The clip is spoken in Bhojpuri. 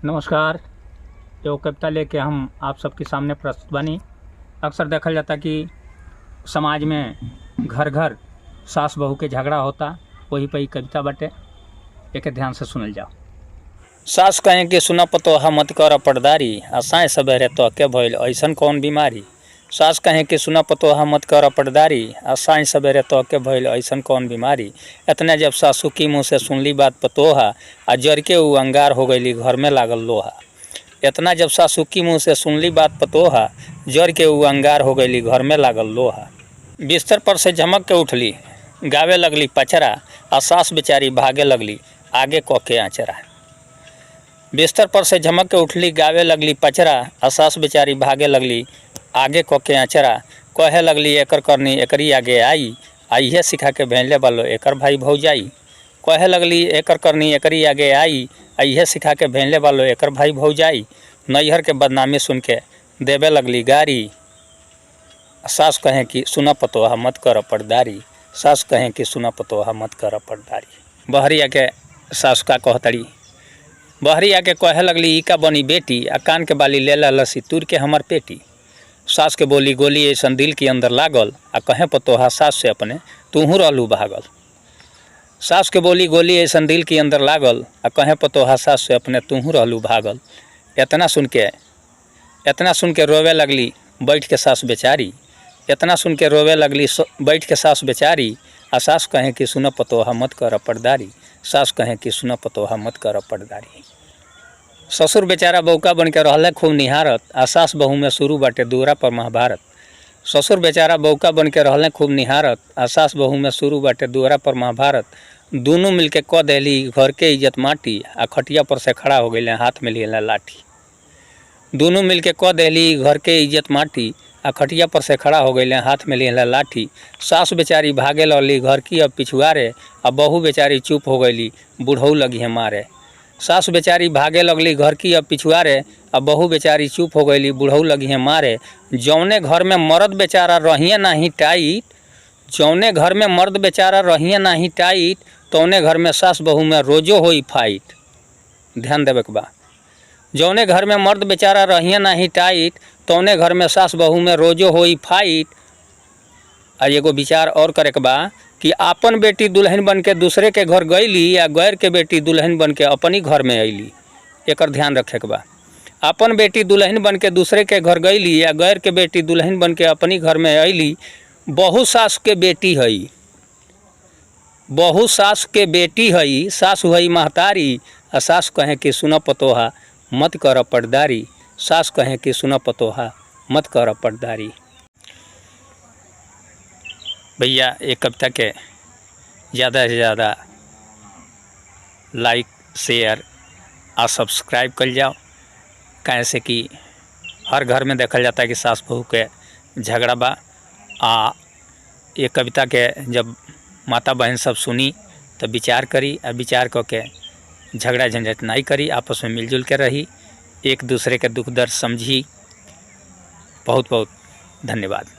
नमस्कार। एगो कविता लेके हम आप सबके सामने प्रस्तुत बानी। अक्सर देखल जाता कि समाज में घर घर सास बहू के झगड़ा होता, वही पे कविता बाटे, एके ध्यान से सुनल जाओ। सास कहे कि सुना पतोहा मत कर पर्दारी, आसाए सबेरे तो के भइल ऐसन कौन बीमारी। सास कहे कि सुना पतोहा मत कर पर्दारी, आसाए सबेरे तो के भइल ऐसन कौन बीमारी। इतने जब सासू की मुँह से सुनली बात पतोहा, आ जर के ऊ अंगार हो गईली घर में लागल लोहा। इतना जब सासू की मुँह से सुनली बात पतोहा, जर के ऊ अंगार हो गईली घर में लागल लोहा। बिस्तर पर से झमक के उठली, गावे लगली पचरा, आ सास बेचारी भागे लगली आगे क के आँचरा। बिस्तर पर से झमक के उठली, गावे लगली पचरा, आ सास बेचारी भागे लगली आगे क के आँचरा। कहे लगली एकर करनी एकरी आगे आई, आइहे सिखा के भेजले बालो एकर भाई भौजाई। कहे लगली एकर करनी एकरी आगे आई, आइहे सिखा के भेजले बालो एकर भाई भौजाई। नैहर के बदनामी सुन के देवे लगली गारी, सास कहे कि सुना पतोहा मत कर पर्दारी। सास कहे कि सुना पतोहा मत कर पर्दारी। बहरिया के सास का कहतड़ी, बहरिया के कहे लगली इका बनी बेटी, आ कान के बाली ले लसी तुर के हमर पेटी। सास के बोली गोली ऐसन दिल के अंदर लागल, आ कहे पतोहा सास से अपने तूहू रहलू भागल। सास के बोली गोली ऐसन दिल के अंदर लागल, आ कहे पतोहा सास से अपने तूहू रहलू भागल। इतना सुन के रोवे लगली बैठ के सास बेचारी। इतना सुन के रोवे लगली बैठ के सास बेचारी। आ सास कहे कि सुन पतोहा मत कर पर्दारी। सास कहे कि सुन पतोहा मत कर पर्दारी। ससुर बेचारा बौका बन के रहले खूब निहारत, आ सास बहू में शुरू बाटे दूरा पर महाभारत। ससुर बेचारा बौका बन के रहले खूब निहारत, आ सास बहू में शुरू बाटे दूरा पर महाभारत। दोनों मिलके क देली घर के इज्जत माटी, आ खटिया पर से खड़ा हो गईले हाथ में लिए लाठी। दोनों मिलके क देली घर के इज्जत माटी, आ खटिया पर से खड़ा हो गईले हाथ में लिए लाठी। सास बेचारी भागे लगली घर की अब पिछुआरे, आ बहू बेचारी चुप हो गईली बुढ़ऊ लगी है मारे। सास बेचारी भागे लगली घर की अब पिछुआरे, आ बहू बेचारी चुप हो गईली बुढ़ऊ लगी है मारे। जौने घर में मर्द बेचारा रहिए नाही टाइट, जौने घर में मर्द बेचारा रहिए नाही टाइट, तौने घर में सास बहू में रोजो होई फाइट। ध्यान देवे के बा, जौने घर में मर्द बेचारा रहिए नाही टाइट, तौने घर में सास बहू में रोजो होई फाइट। आ एगो विचार और करे के बा कि आपन बेटी दुल्हन बन के दूसरे के घर गईली, या गैर के बेटी दुल्हन बन के अपनी घर में अइली। एकर ध्यान रखे के बा। आपन बेटी दुल्हन बन के दूसरे के घर गईली, या गैर के बेटी दुल्हन बन के अपनी घर में अइली। बहू सास के बेटी हई, बहू सास के बेटी हई, सास हई महतारी। आ सास कहे कि सुन पतोहा मत कर पर्दारी। सास कहे कि सुन पतोहा मत कर पर्दारी। भैया ये कविता के ज़्यादा से ज़्यादा लाइक शेयर और सब्सक्राइब कर जाओ, कैसे कि हर घर में देखा जाता है कि सास बहू के झगड़ा बा। ये कविता के जब माता बहन सब सुनी तो विचार करी, और विचार करके झगड़ा झंझट नहीं करी, आपस में मिलजुल के रही, एक दूसरे के दुख दर्द समझी। बहुत बहुत धन्यवाद।